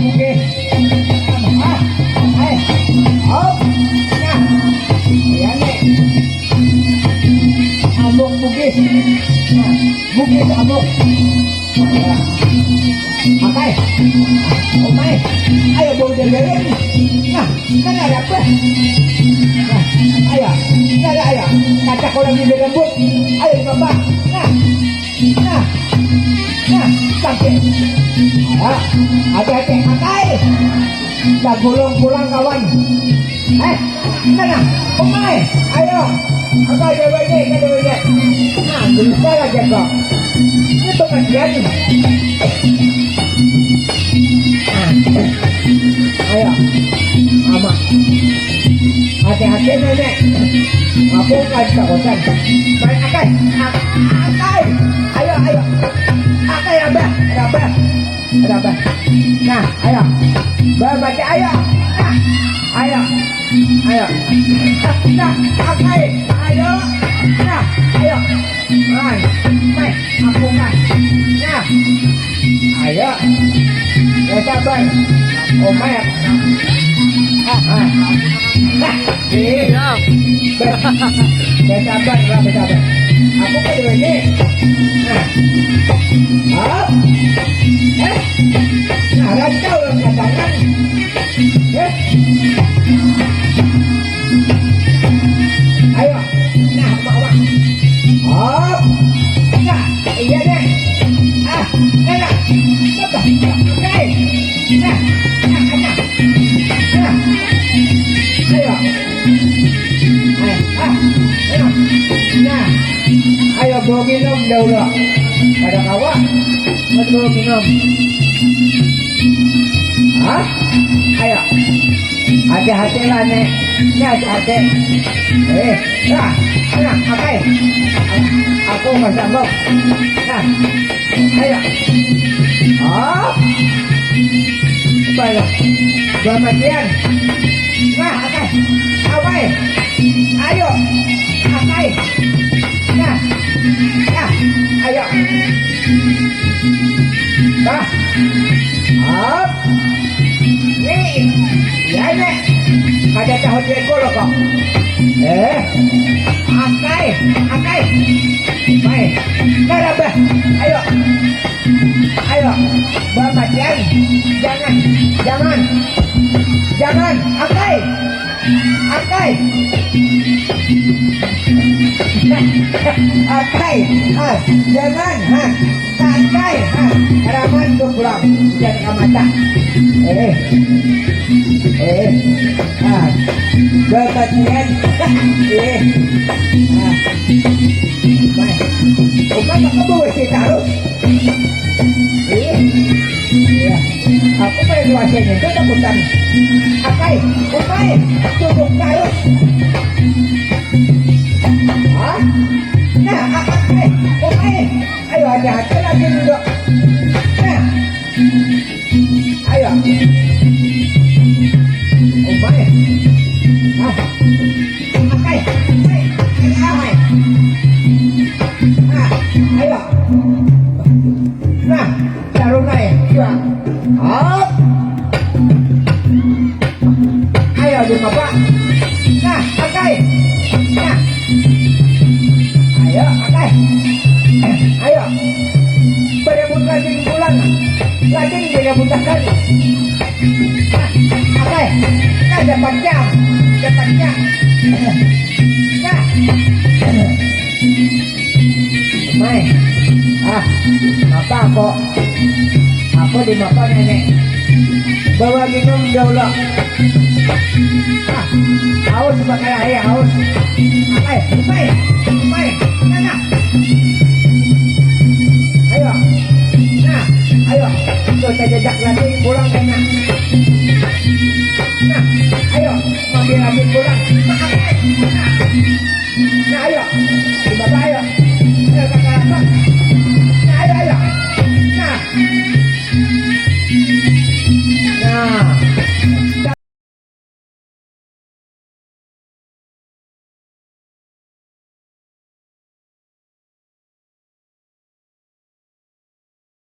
Oke. Hop. Nah. Ayan eh. Amok bugis. Nah, bugis amok. Pakai. Umay. Ayo bawa jalan. Nah, kan ada apa? Nah, ayo. Ayo. Kacak orang di rambut. Ayo bapak. Nah. Sampai. Hati-hati pakai. Dah pulang kawan. Mana? Umay. Ayo. Pakai jalan ini. Nah, bisa aja kok. Itu kajian. Ayo, aman. Hati-hati nenek. Aku kan takutan. Baik, akai. Ayo. Akai abah. Nah, ayo. Baca ayo. Nah, ayo. Nah, akai. Ayo. Nah, ayo. Mai, aku kan. Nah, ayo. Sabar. Omay. Sabar. Aku kan ini. Nah, racau yang katakan. Ayo. Nah, bawa. Hop. Nah, iya deh. Enak. Oke. Nah. Ayo. Nah. Ayo bawa minum dahulu. Ada kawan. Bawa minum. Ayo. Hati-hati lah nek. Hati-hati. Nah. Pakai. Aku nggak sanggup. Nah. Ayo. Baik. Bagian. Nah, pakai. Pakai. Ayo. Pakai. Nah. Ayo. Nah. Hop. Nih. Ya ini. Ada tahu jeko loh kok. Pakai. Baik. Nah, ayo. Bagian. Jangan. Pakai. Jangan. Pakai. Raman tuh pulang. Jangan ke mata. Bagian. Bukan tak kebawa sih taruh. Aku pengen luasannya itu takutan. Akai, tutup taruh. Nah, akai. Ayo hati-hati lagi dulu. Nah, ayo. Akai. Ayo. Nah, taruh naik. Hop. Ayo di bapak. Nah, pakai. Nah. Ayo. Berebut lagi bulan. Lagi berebutkan. Nah, pakai. Nah, dapat jam. Nah. Mai. Apa kok? Aku dimakan nenek. Bawa minum dahulu. Haus pakai air haus. Mai. Nah.